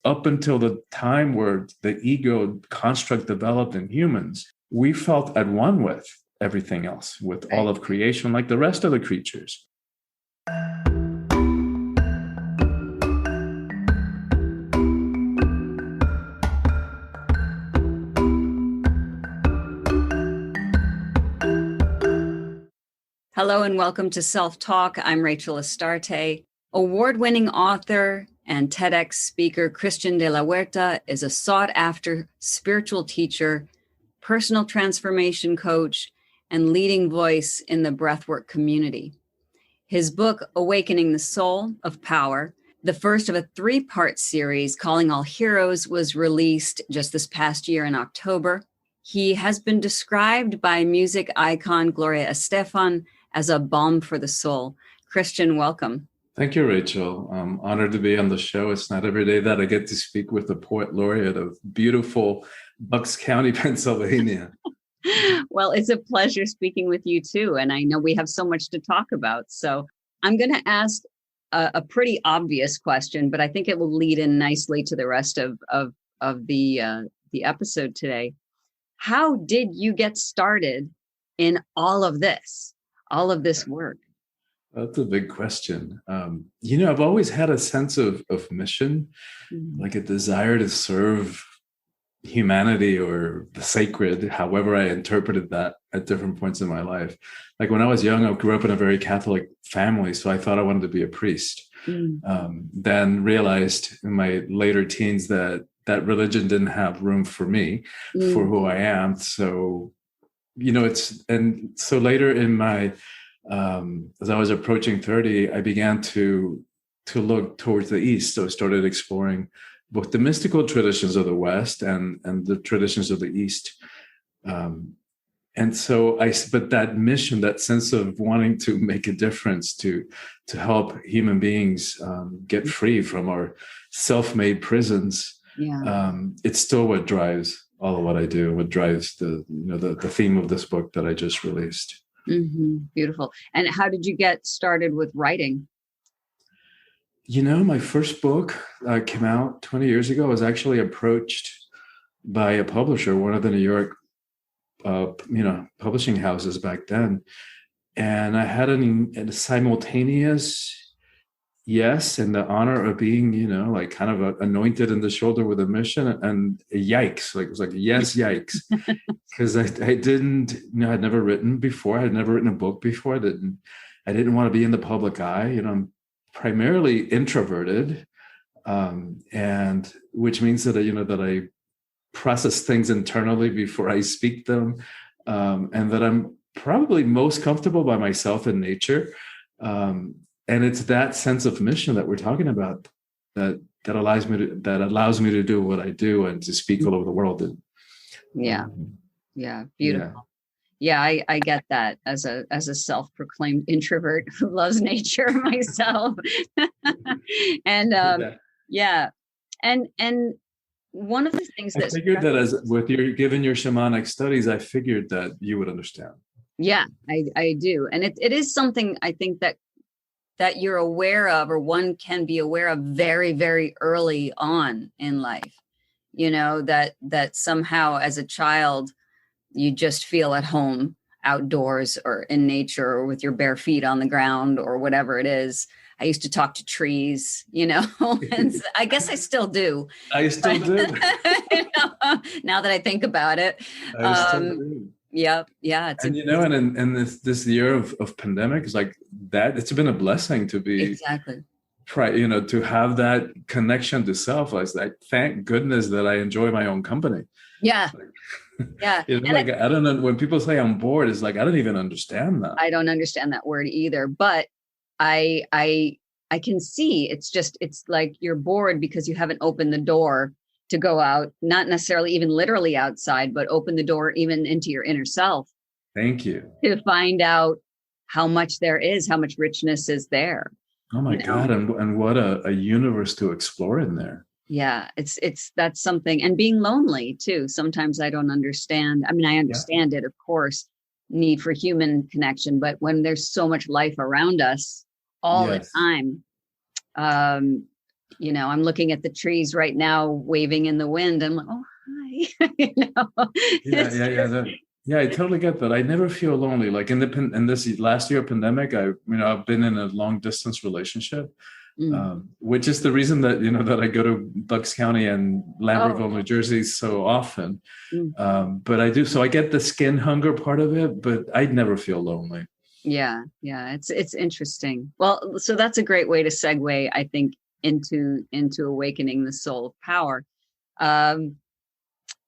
up until the time where the ego construct developed in humans, we felt at one with everything else, with all of creation, like the rest of the creatures. Hello and welcome to Self-Talk. I'm Rachel Astarte. Award-winning author and TEDx speaker Christian de la Huerta is a sought-after spiritual teacher, personal transformation coach, and leading voice in the breathwork community. His book, Awakening the Soul of Power, the first of a 3-part series, Calling All Heroes, was released just this past year in October. He has been described by music icon Gloria Estefan as a balm for the soul. Christian, welcome. Thank you, Rachel. I'm honored to be on the show. It's not every day that I get to speak with the poet laureate of beautiful Bucks County, Pennsylvania. Well, it's a pleasure speaking with you too. And I know we have so much to talk about. So I'm going to ask a pretty obvious question, but I think it will lead in nicely to the rest of the episode today. How did you get started in all of this work? That's a big question. I've always had a sense of mission, like a desire to serve humanity or the sacred, however I interpreted that at different points in my life. Like when I was young, I grew up in a very Catholic family, so I thought I wanted to be a priest. Then realized in my later teens that religion didn't have room for me, for who I am. So, so later in my, as I was approaching 30, I began to look towards the East. So I started exploring both the mystical traditions of the West and the traditions of the East. But that mission, that sense of wanting to make a difference, to help human beings get free from our self-made prisons, it's still what drives all of what I do, what drives the theme of this book that I just released. Beautiful. And how did you get started with writing? My first book came out 20 years ago. I was actually approached by a publisher, one of the New York, publishing houses back then. And I had a simultaneous yes and the honor of being, like kind of anointed in the shoulder with a mission, and a yikes. Like it was like, yes, yikes. Because I didn't, I'd never written before. I'd never written a book before. I didn't want to be in the public eye. I'm primarily introverted, and which means that that I process things internally before I speak them, and that I'm probably most comfortable by myself in nature. And it's that sense of mission that we're talking about that allows me to do what I do and to speak all over the world. Beautiful. Yeah, I get that as a self-proclaimed introvert who loves nature myself. And and one of the things that I figured that given your shamanic studies, I figured that you would understand. Yeah, I do. And it is something I think that you're aware of, or one can be aware of very, very early on in life, that somehow as a child, you just feel at home outdoors or in nature or with your bare feet on the ground or whatever it is. I used to talk to trees, and I guess I still do. I still do. Now that I think about it. I still do. Yeah. And in this year of pandemic, it's like that. It's been a blessing to be exactly to have that connection to self. I was like, thank goodness that I enjoy my own company. Yeah. Yeah. I don't know, when people say I'm bored, it's like I don't even understand that. I don't understand that word either, but I can see it's like you're bored because you haven't opened the door to go out, not necessarily even literally outside, but open the door even into your inner self. Thank you. To find out how much there is, how much richness is there. Oh my God. And what a universe to explore in there. Yeah, that's something. And being lonely too. Sometimes I don't understand. I mean, I understand it, of course, need for human connection, but when there's so much life around us all the time, I'm looking at the trees right now, waving in the wind. I'm like, oh, hi. Yeah, I totally get that. I never feel lonely. Like in this last year pandemic, I've been in a long distance relationship, which is the reason that, that I go to Bucks County and Lambertville, New Jersey so often. But I do. So I get the skin hunger part of it, but I'd never feel lonely. Yeah. It's interesting. Well, so that's a great way to segue, I think, into awakening the soul of power.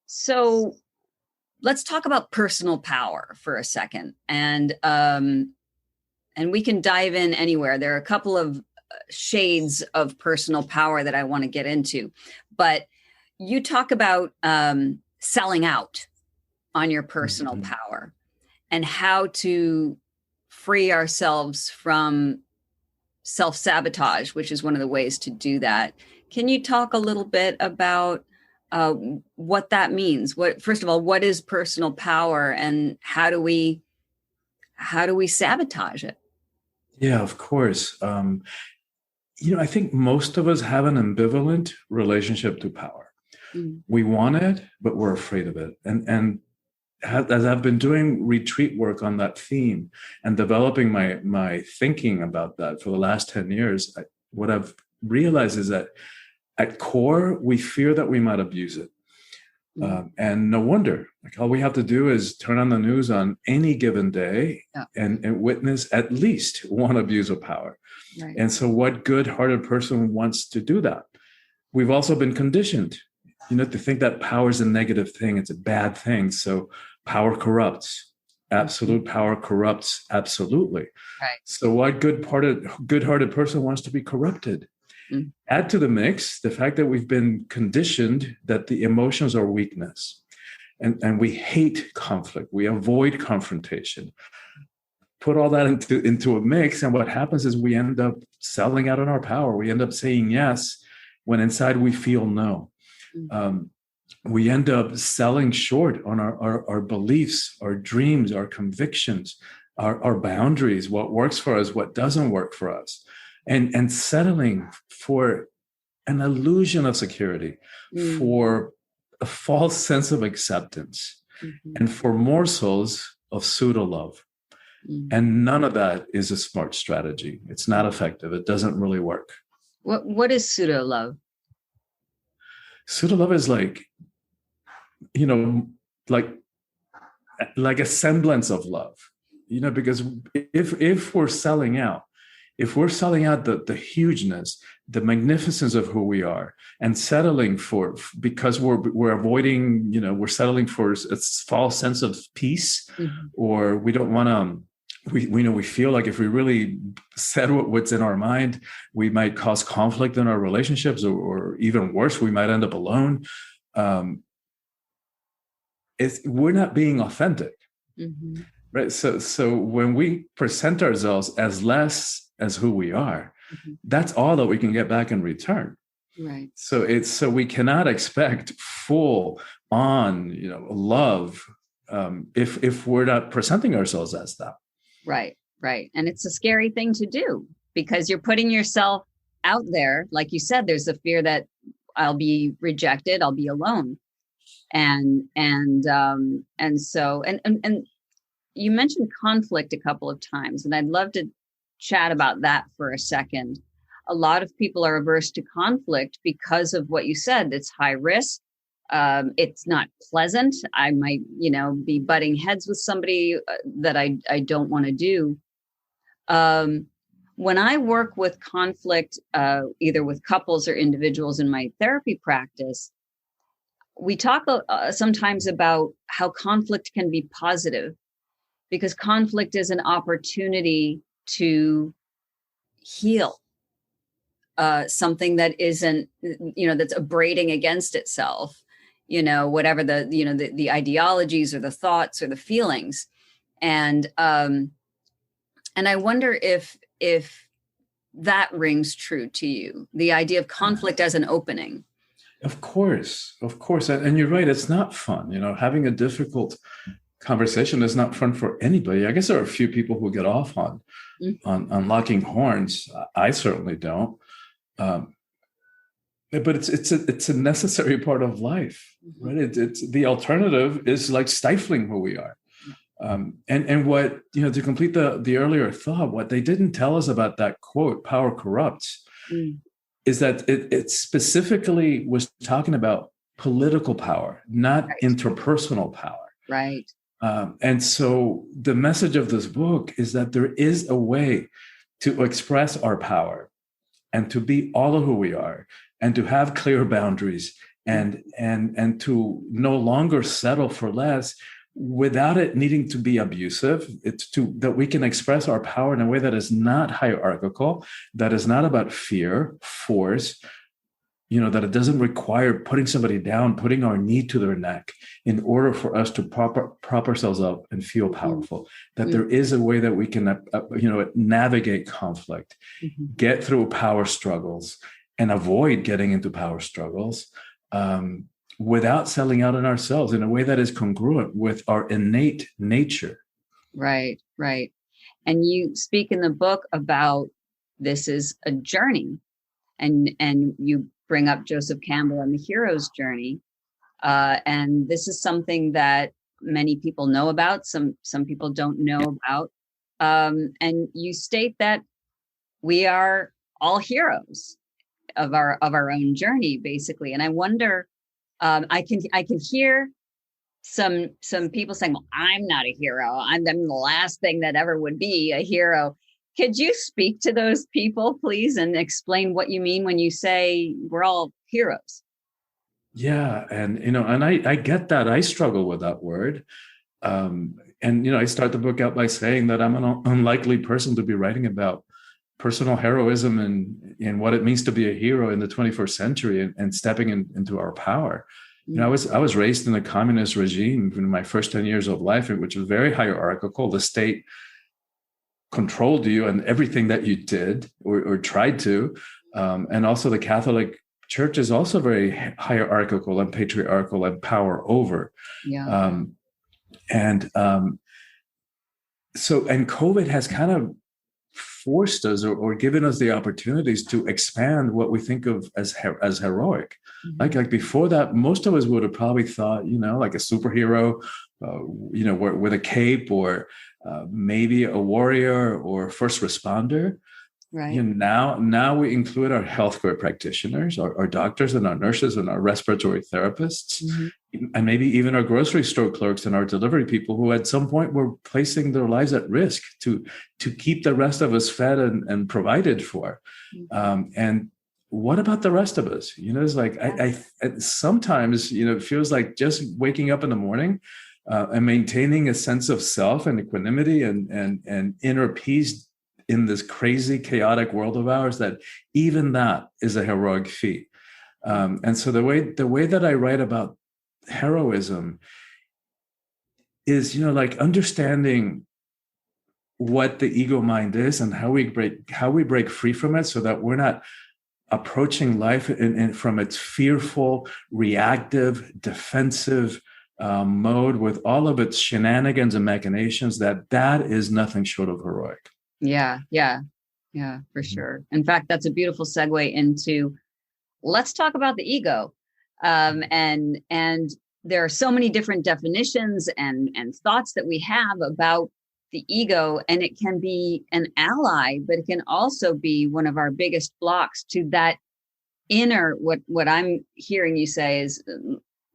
So let's talk about personal power for a second, and we can dive in anywhere. There are a couple of shades of personal power that I want to get into, but you talk about selling out on your personal power and how to free ourselves from self-sabotage, which is one of the ways to do that. Can you talk a little bit about what that means? First of all, what is personal power, and how do we sabotage it? Yeah, of course. I think most of us have an ambivalent relationship to power. We want it, but we're afraid of it. And as I've been doing retreat work on that theme and developing my thinking about that for the last 10 years, what I've realized is that at core, we fear that we might abuse it. And no wonder. Like, all we have to do is turn on the news on any given day and witness at least one abuse of power. Right. And so what good-hearted person wants to do that? We've also been conditioned, to think that power is a negative thing. It's a bad thing. So power corrupts. Absolute power corrupts absolutely. Right. So what good-hearted person wants to be corrupted? Add to the mix the fact that we've been conditioned that the emotions are weakness, and we hate conflict. We avoid confrontation. Put all that into a mix, and what happens is we end up selling out on our power. We end up saying yes when inside we feel no. We end up selling short on our beliefs, our dreams, our convictions, our boundaries, what works for us, what doesn't work for us. And settling for an illusion of security, for a false sense of acceptance, and for morsels of pseudo love. And none of that is a smart strategy. It's not effective. It doesn't really work. What is pseudo love? Pseudo love is like a semblance of love, because if we're selling out, the hugeness, the magnificence of who we are, and settling because we're avoiding, we're settling for a false sense of peace, or we don't want to, we feel like if we really said what's in our mind, we might cause conflict in our relationships, or even worse, we might end up alone. We're not being authentic, right? So when we present ourselves as less as who we are, that's all that we can get back in return. Right. So we cannot expect full on, love, if we're not presenting ourselves as that. Right. And it's a scary thing to do, because you're putting yourself out there. Like you said, there's a fear that I'll be rejected, I'll be alone. And so you mentioned conflict a couple of times, and I'd love to chat about that for a second. A lot of people are averse to conflict because of what you said. It's high risk. It's not pleasant. I might, be butting heads with somebody that I don't want to do. When I work with conflict, either with couples or individuals in my therapy practice, we talk sometimes about how conflict can be positive, because conflict is an opportunity to heal something that isn't, that's abrading against itself, whatever the ideologies or the thoughts or the feelings. And I wonder if that rings true to you, the idea of conflict as an opening. Of course. And you're right. It's not fun. Having a difficult conversation is not fun for anybody. I guess there are a few people who get off on locking horns. I certainly don't. but it's a necessary part of life, right? It's the alternative is like stifling who we are. And what, to complete the earlier thought, what they didn't tell us about that quote, "Power corrupts," is that it specifically was talking about political power, not interpersonal power. Right. And so the message of this book is that there is a way to express our power and to be all of who we are, and to have clear boundaries, and to no longer settle for less, without it needing to be abusive. It's that we can express our power in a way that is not hierarchical, that is not about fear, force, that it doesn't require putting somebody down, putting our knee to their neck in order for us to prop ourselves up and feel powerful. That there is a way that we can, navigate conflict, get through power struggles, and avoid getting into power struggles, without selling out on ourselves in a way that is congruent with our innate nature. Right, right. And you speak in the book about this is a journey, and you bring up Joseph Campbell and the hero's journey. And this is something that many people know about, some people don't know about. And you state that we are all heroes of our own journey, basically. And I wonder, I can hear some people saying, "Well, I'm not a hero. I'm the last thing that ever would be a hero." Could you speak to those people, please, and explain what you mean when you say we're all heroes? Yeah, and I get that. I struggle with that word. And I start the book out by saying that I'm an unlikely person to be writing about personal heroism and what it means to be a hero in the 21st century, and stepping into our power. I was raised in a communist regime in my first 10 years of life, which was very hierarchical. The state controlled you and everything that you did or tried to. And also the Catholic Church is also very hierarchical and patriarchal and power over. Yeah. So COVID has kind of forced us or given us the opportunities to expand what we think of as heroic. Like before that, most of us would have probably thought, like a superhero, with a cape, or maybe a warrior or first responder. Right. Now we include our healthcare practitioners, our doctors and our nurses and our respiratory therapists, and maybe even our grocery store clerks and our delivery people, who at some point were placing their lives at risk to keep the rest of us fed and provided for. And what about the rest of us? It's like I sometimes it feels like just waking up in the morning and maintaining a sense of self and equanimity and inner peace in this crazy, chaotic world of ours, that even that is a heroic feat. And so the way that I write about heroism is, like understanding what the ego mind is and how we break free from it, so that we're not approaching life from its fearful, reactive, defensive mode with all of its shenanigans and machinations. That is nothing short of heroic. Yeah, for sure. In fact, that's a beautiful segue into, let's talk about the ego. And there are so many different definitions and thoughts that we have about the ego, and it can be an ally, but it can also be one of our biggest blocks to that inner, what I'm hearing you say is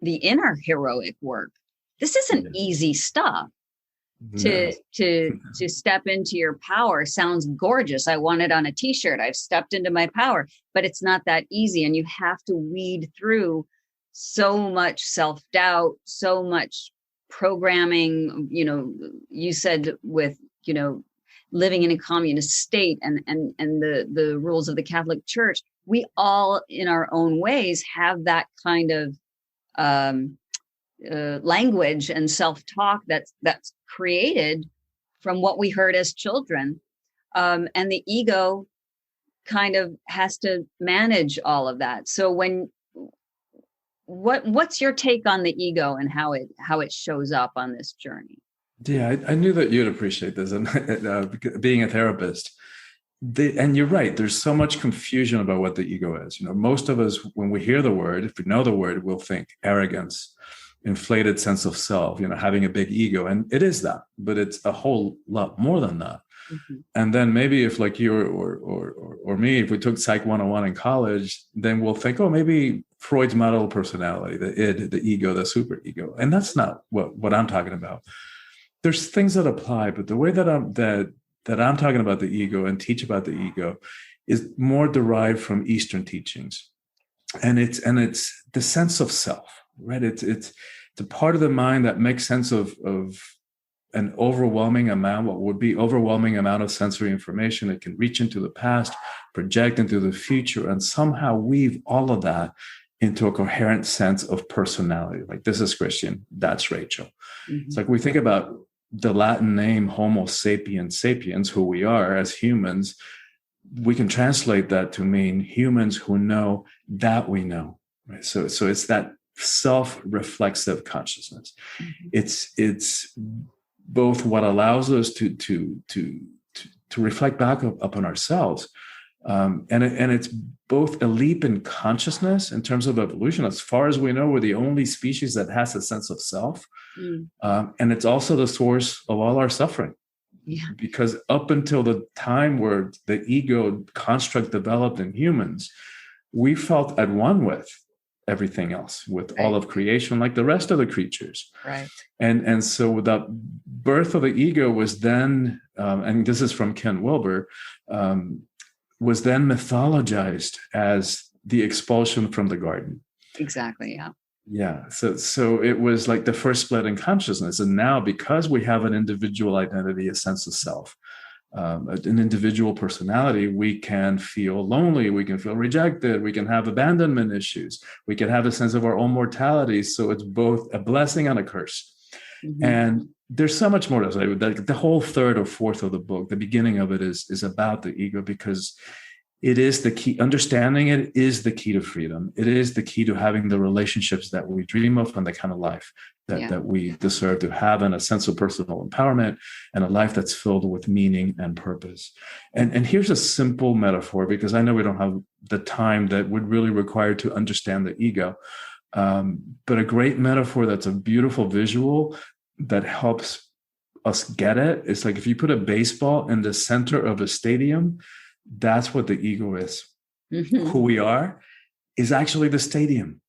the inner heroic work. This isn't easy stuff. To step into your power sounds gorgeous. I want it on a t-shirt. I've stepped into my power, but it's not that easy. And you have to weed through so much self-doubt, so much programming. You said with, living in a communist state and the rules of the Catholic Church, we all in our own ways have that kind of language and self-talk that's created from what we heard as children, and the ego kind of has to manage all of that. So what's your take on the ego and how it shows up on this journey? Yeah, I knew that you'd appreciate this, and being a therapist, and you're right, there's so much confusion about what the ego is. Most of us, when we hear the word, if we know the word, we'll think arrogance, inflated sense of self, having a big ego. And it is that, but it's a whole lot more than that. Mm-hmm. And then maybe if like you or me, if we took Psych 101 in college, then we'll think, oh, maybe Freud's model personality, the id, the ego, the superego. And that's not what I'm talking about. There's things that apply, but the way that I'm talking about the ego and teach about the ego is more derived from Eastern teachings. And it's the sense of self, right? It's a part of the mind that makes sense of an overwhelming amount, what would be overwhelming amount of sensory information. It can reach into the past, project into the future, and somehow weave all of that into a coherent sense of personality. Like, this is Christian, that's Rachel. Mm-hmm. It's like we think about the Latin name Homo sapiens sapiens, who we are as humans. We can translate that to mean humans who know that we know. Right? So it's that self-reflexive consciousness. Mm-hmm. It's both what allows us to reflect back upon ourselves, and it's both a leap in consciousness in terms of evolution. As far as we know, we're the only species that has a sense of self, and it's also the source of all our suffering. Yeah. Because up until the time where the ego construct developed in humans, we felt at one with everything else, with all of creation, like the rest of the creatures. Right. And so the birth of the ego was then, and this is from Ken Wilber, was then mythologized as the expulsion from the garden. Exactly, yeah. Yeah. So it was like the first split in consciousness. And now, because we have an individual identity, a sense of self, an individual personality, we can feel lonely, we can feel rejected, we can have abandonment issues, we can have a sense of our own mortality. So it's both a blessing and a curse. Mm-hmm. And there's so much more to say. The whole third or fourth of the book, the beginning of it is about the ego, because it is the key. Understanding it is the key to freedom. It is the key to having the relationships that we dream of and the kind of life that we deserve to have, and a sense of personal empowerment and a life that's filled with meaning and purpose. And here's a simple metaphor, because I know we don't have the time that would really require to understand the ego. But a great metaphor that's a beautiful visual that helps us get it. It's like if you put a baseball in the center of a stadium, that's what the ego is. Mm-hmm. Who we are is actually the stadium.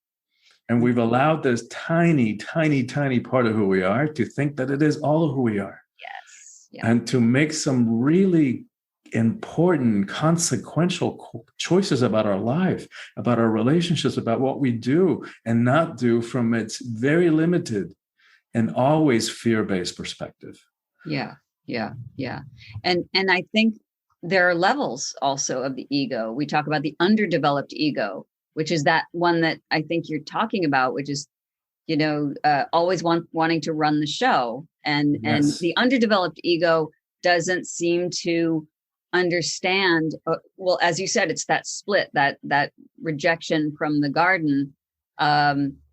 And we've allowed this tiny, tiny, tiny part of who we are to think that it is all of who we are. Yes. Yeah. And to make some really important, consequential choices about our life, about our relationships, about what we do and not do from its very limited and always fear-based perspective. Yeah. And I think there are levels also of the ego. We talk about the underdeveloped ego, which is that one that I think you're talking about, which is, always wanting to run the show. And the underdeveloped ego doesn't seem to understand. Well, as you said, it's that split, that rejection from the garden,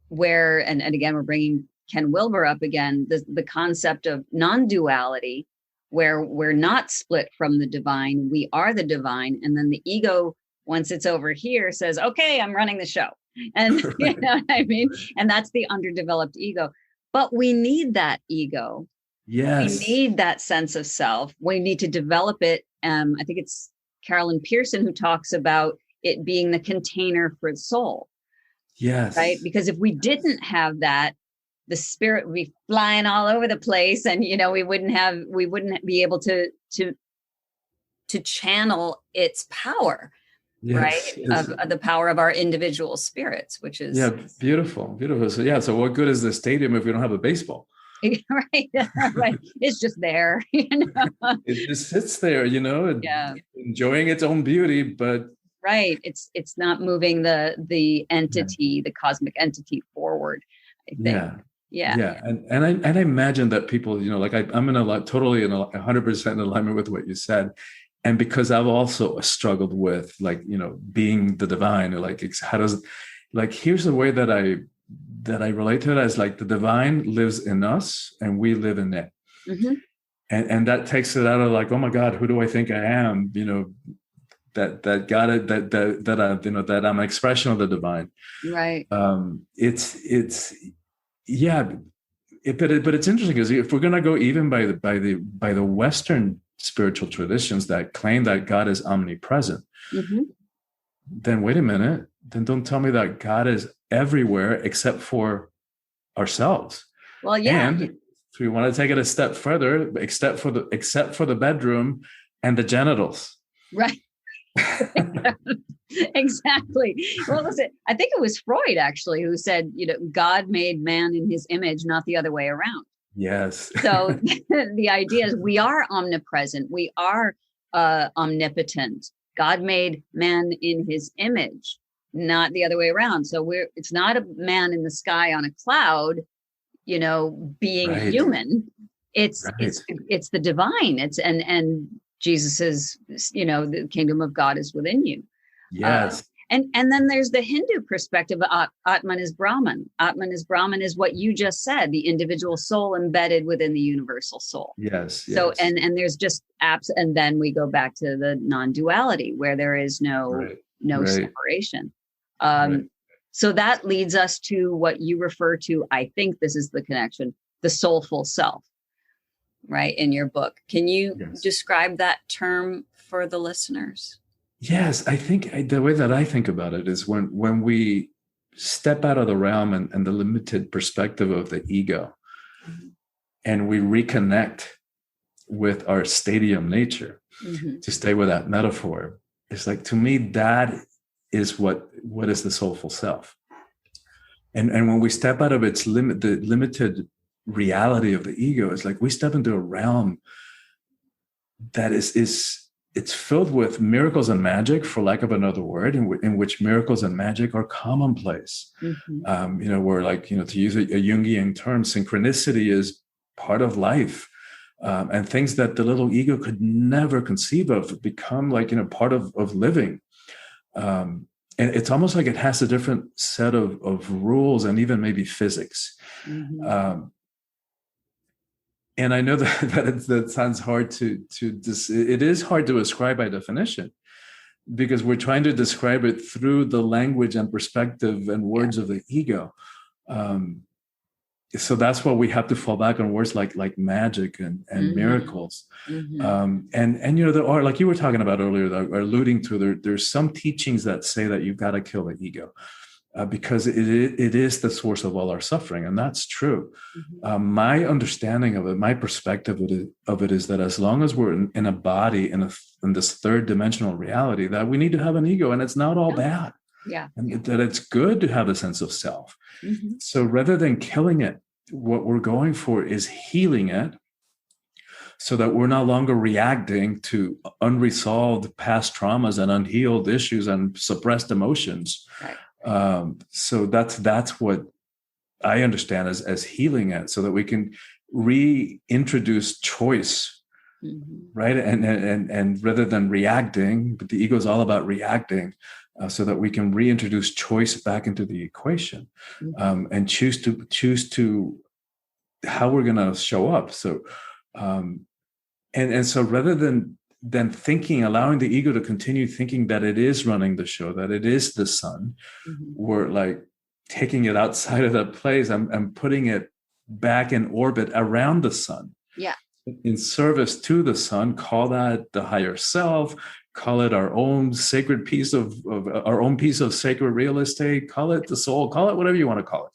where, and again, we're bringing Ken Wilber up again, the concept of non-duality, where we're not split from the divine, we are the divine. And then the ego, once it's over here, says, okay, I'm running the show. And you know what I mean? And that's the underdeveloped ego. But we need that ego. Yes. We need that sense of self. We need to develop it. I think it's Carolyn Pearson who talks about it being the container for the soul. Yes. Right? Because if we didn't have that, the spirit would be flying all over the place, and we wouldn't be able to channel its power. Yes, right? Yes. Of the power of our individual spirits, which is beautiful. So what good is the stadium if we don't have a baseball? Right. It's just there. It just sits there, enjoying its own beauty, but right. It's not moving the entity, the cosmic entity forward, I think. Yeah. And I imagine that people, I'm totally in 100% in alignment with what you said. And because I've also struggled with being the divine, here's the way that I relate to it as the divine lives in us and we live in it. Mm-hmm. And that takes it out of oh my God, who do I think I am? that God, that I'm an expression of the divine. Right. It's yeah, but it's interesting because if we're going to go even by the Western spiritual traditions that claim that God is omnipresent, then wait a minute. Then don't tell me that God is everywhere except for ourselves. Well, yeah. And if we want to take it a step further, except for the bedroom and the genitals. Right. Exactly. Well, listen, I think it was Freud actually who said, God made man in his image, not the other way around. Yes. So the idea is we are omnipresent. We are omnipotent. God made man in his image, not the other way around. So it's not a man in the sky on a cloud, being human. It's the divine. And Jesus says, the kingdom of God is within you. Yes. And then there's the Hindu perspective. Atman is Brahman. Atman is Brahman is what you just said, the individual soul embedded within the universal soul. Yes. So, and there's just apps. And then we go back to the non-duality where there is no separation. So that leads us to what you refer to. I think this is the connection, the soulful self, right? In your book. Can you describe that term for the listeners? Yes, I think the way that I think about it is when we step out of the realm and the limited perspective of the ego, and we reconnect with our stadium nature, to stay with that metaphor, it's like, to me, that is what is the soulful self. And when we step out of the limited reality of the ego, it's like we step into a realm that it's filled with miracles and magic, for lack of another word, in which miracles and magic are commonplace. Where, like, to use a Jungian term, synchronicity is part of life. And things that the little ego could never conceive of become, like, part of living. And it's almost like it has a different set of rules and even maybe physics. And I know that sounds hard it is hard to ascribe by definition, because we're trying to describe it through the language and perspective and words of the ego. So that's why we have to fall back on words like magic and miracles. And there are, like you were talking about earlier, that are alluding to, there's some teachings that say that you've got to kill the ego. Because it is the source of all our suffering, and that's true. My understanding of it, my perspective of it is that as long as we're in a body, in this third dimensional reality, that we need to have an ego, and it's not all bad. And that it's good to have a sense of self. So rather than killing it, what we're going for is healing it, so that we're no longer reacting to unresolved past traumas and unhealed issues and suppressed emotions. So that's what I understand as healing it, so that we can reintroduce choice, right? And rather than reacting, but the ego is all about reacting, so that we can reintroduce choice back into the equation, and choose to how we're going to show up. So, and so rather than allowing the ego to continue thinking that it is running the show, that it is the sun, we're like taking it outside of that place and putting it back in orbit around the sun. In service to the sun. Call that the higher self, call it our own sacred piece of our own piece of sacred real estate, call it the soul, call it whatever you want to call it.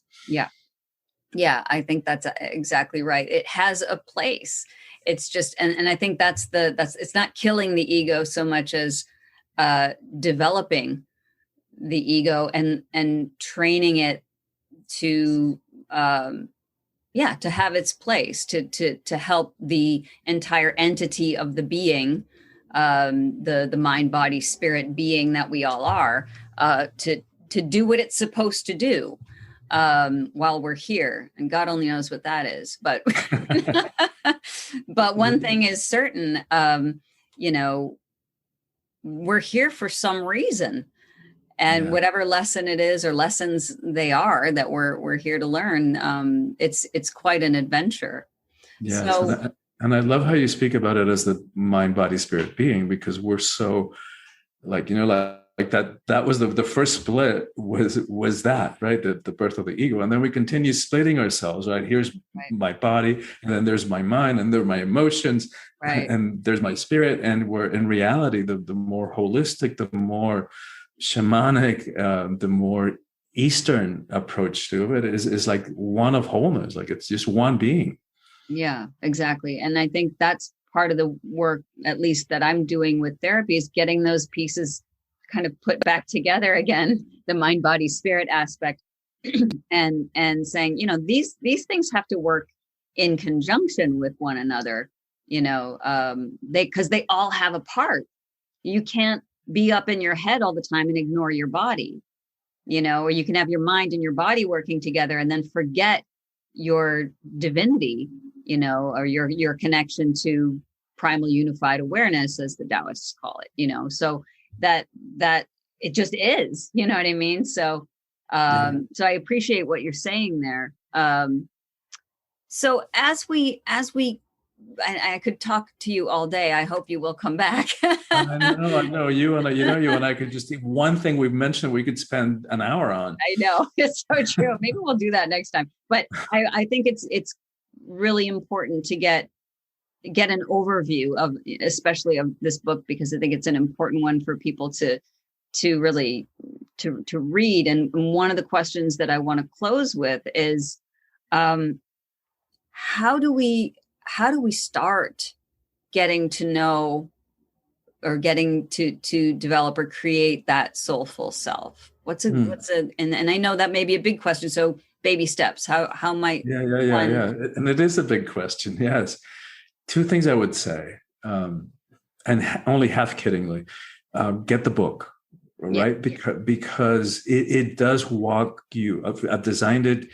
Yeah, I think that's exactly right. It has a place. It's just, and I think that's it's not killing the ego so much as developing the ego and training it to have its place, to help the entire entity of the being, the mind, body, spirit being that we all are, to do what it's supposed to do while we're here. And God only knows what that is. But but one thing is certain, we're here for some reason. And whatever lesson it is, or lessons they are that we're here to learn, it's quite an adventure. Yeah. So and I love how you speak about it as the mind, body, spirit being, because we're so Like, like that was the first split was that, right? The birth of the ego. And then we continue splitting ourselves, right? Here's Right. my body, and then there's my mind, and there are my emotions, Right. and there's my spirit. And we're in reality, the more holistic, the more shamanic, the more Eastern approach to it is like one of wholeness. Like it's just one being. Yeah, exactly. And I think that's part of the work, at least that I'm doing with therapy, is getting those pieces kind of put back together again, the mind, body, spirit aspect, and saying, these things have to work in conjunction with one another, because they all have a part. You can't be up in your head all the time and ignore your body, or you can have your mind and your body working together and then forget your divinity, or your connection to primal unified awareness, as the Taoists call it, so that it just is, you know what I mean? So, so I appreciate what you're saying there. So as we, I could talk to you all day. I hope you will come back. I know you and I could just one thing we've mentioned we could spend an hour on. I know, it's so true. Maybe we'll do that next time. But I think it's really important to get an overview of, especially of this book, because I think it's an important one for people to really to read. And one of the questions that I want to close with is, how do we start getting to know, or getting to develop or create that soulful self? And I know that may be a big question. So baby steps, how might yeah. And it is a big question. Yes. Two things I would say, and only half kiddingly, get the book, right? Yeah. Because it does walk you. I've designed it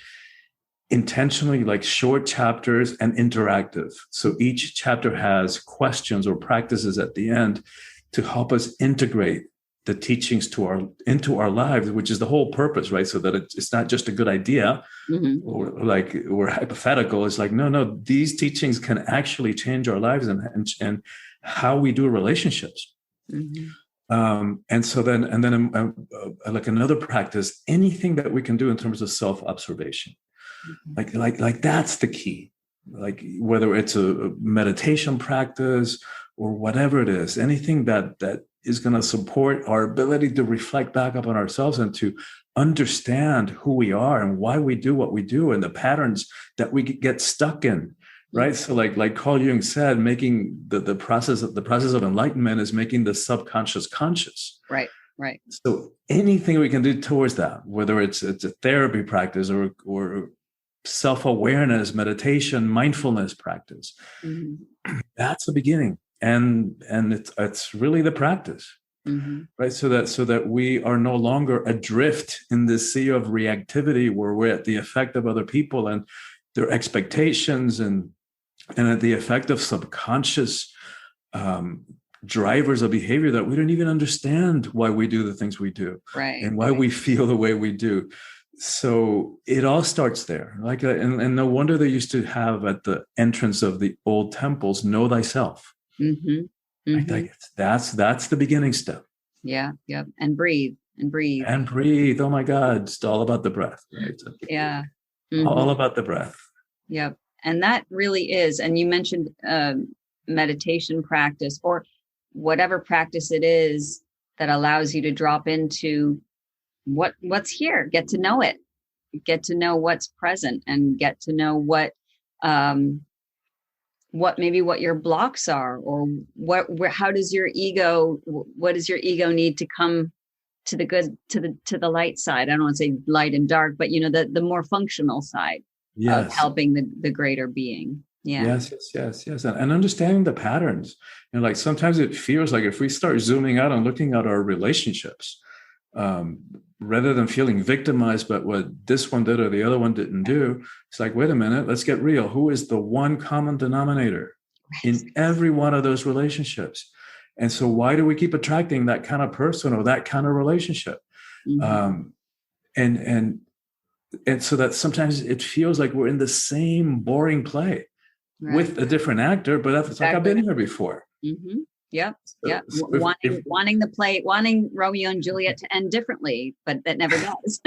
intentionally like short chapters and interactive. So each chapter has questions or practices at the end to help us integrate the teachings into our lives, which is the whole purpose, right? So that it's not just a good idea, or like we're hypothetical. It's like, no, these teachings can actually change our lives and how we do relationships. And so then like another practice, anything that we can do in terms of self-observation, like that's the key. Like whether it's a meditation practice or whatever it is, anything that is going to support our ability to reflect back up on ourselves and to understand who we are and why we do what we do and the patterns that we get stuck in, right? So like Carl Jung said, making the process of enlightenment is making the subconscious conscious. Right. So anything we can do towards that, whether it's a therapy practice or self-awareness, meditation, mindfulness practice, that's the beginning. And it's really the practice, right? So that we are no longer adrift in this sea of reactivity where we're at the effect of other people and their expectations and at the effect of subconscious drivers of behavior that we don't even understand why we do the things we do, right? And why we feel the way we do. So it all starts there. And no wonder they used to have at the entrance of the old temples, know thyself. Right? That's the beginning step. Yeah. And breathe. Oh my God, it's all about the breath, right? Yeah. All about the breath. Yep. And that really is. And you mentioned meditation practice or whatever practice it is that allows you to drop into what's here, get to know it, get to know what's present, and get to know what your blocks are, or how does your ego, what does your ego need to come to the good, to the light side? I don't want to say light and dark, but the more functional side of helping the greater being. Yeah. Yes. And understanding the patterns. Like sometimes it feels like if we start zooming out and looking at our relationships, rather than feeling victimized by what this one did or the other one didn't do, it's like, wait a minute, let's get real. Who is the one common denominator in every one of those relationships? And so why do we keep attracting that kind of person or that kind of relationship? And so that sometimes it feels like we're in the same boring play with a different actor, but that's like, I've been here before. Yep. Yep. So Wanting the play, wanting Romeo and Juliet to end differently, but that never does.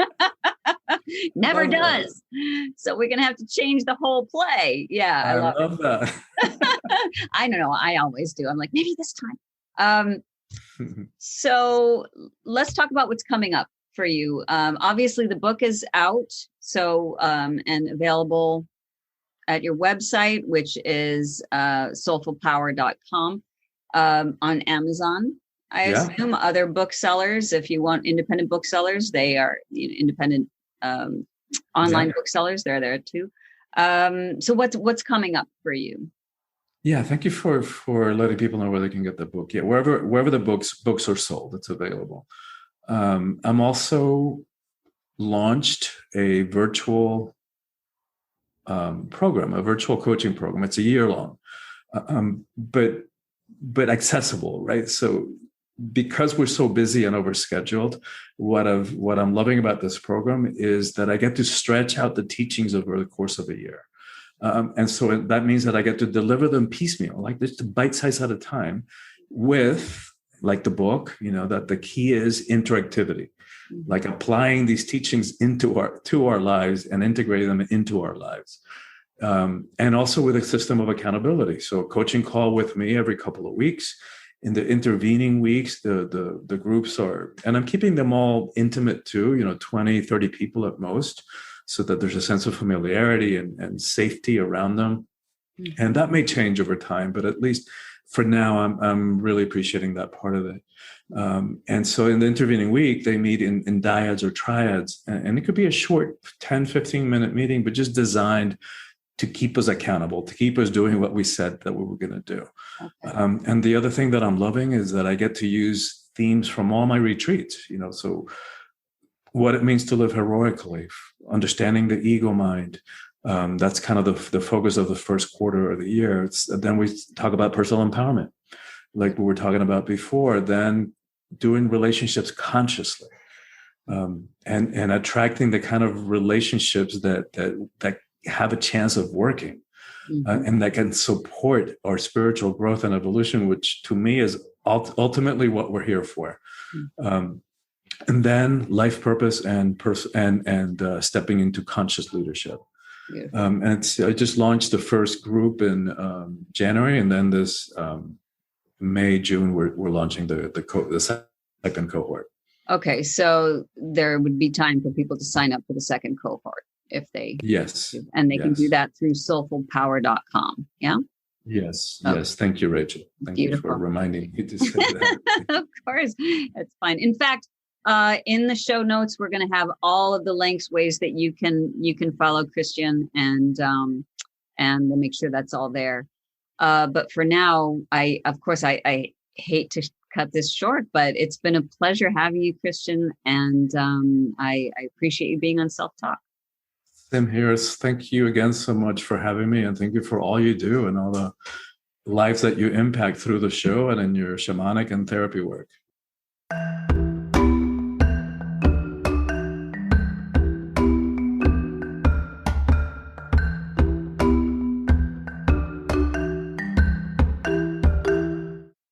Never does. So we're going to have to change the whole play. Yeah. I love that. I don't know. I always do. I'm like, maybe this time. So let's talk about what's coming up for you. Obviously the book is out. So, and available at your website, which is soulfulpower.com. On Amazon, I assume other booksellers. If you want independent booksellers, they are independent online booksellers. They're there too. So what's coming up for you? Yeah, thank you for letting people know where they can get the book. Yeah, wherever the books are sold, it's available. I'm also launched a virtual program, a virtual coaching program. It's a year long, but accessible, right? So because we're so busy and overscheduled, what I'm loving about this program is that I get to stretch out the teachings over the course of a year. And so that means that I get to deliver them piecemeal, like just a bite size at a time with, like the book, that the key is interactivity, like applying these teachings to our lives and integrating them into our lives. And also with a system of accountability. So a coaching call with me every couple of weeks. In the intervening weeks, the groups are, and I'm keeping them all intimate too, 20, 30 people at most, so that there's a sense of familiarity and safety around them. Mm-hmm. And that may change over time, but at least for now, I'm really appreciating that part of it. And so in the intervening week, they meet in dyads or triads, and it could be a short 10, 15-minute meeting, but just designed to keep us accountable, to keep us doing what we said that we were going to do. Okay. And the other thing that I'm loving is that I get to use themes from all my retreats, so what it means to live heroically, understanding the ego mind. That's kind of the focus of the first quarter of the year. Then we talk about personal empowerment, like we were talking about before, then doing relationships consciously, and attracting the kind of relationships that have a chance of working, and that can support our spiritual growth and evolution, which to me is ultimately what we're here for. And then life purpose and stepping into conscious leadership. Yeah. And I just launched the first group in January, and then this May, June, we're launching the second cohort. Okay, so there would be time for people to sign up for the second cohort if they and they can do that through soulfulpower.com. Yeah. Yes. Okay. Yes. Thank you, Rachel. Thank you for reminding me to say that. Of course, it's fine. In fact, in the show notes, we're going to have all of the links, ways that you can follow Christian, and we'll make sure that's all there. But for now, I hate to cut this short, but it's been a pleasure having you, Christian, and I appreciate you being on Self Talk. Same here. Thank you again so much for having me, and thank you for all you do and all the lives that you impact through the show and in your shamanic and therapy work.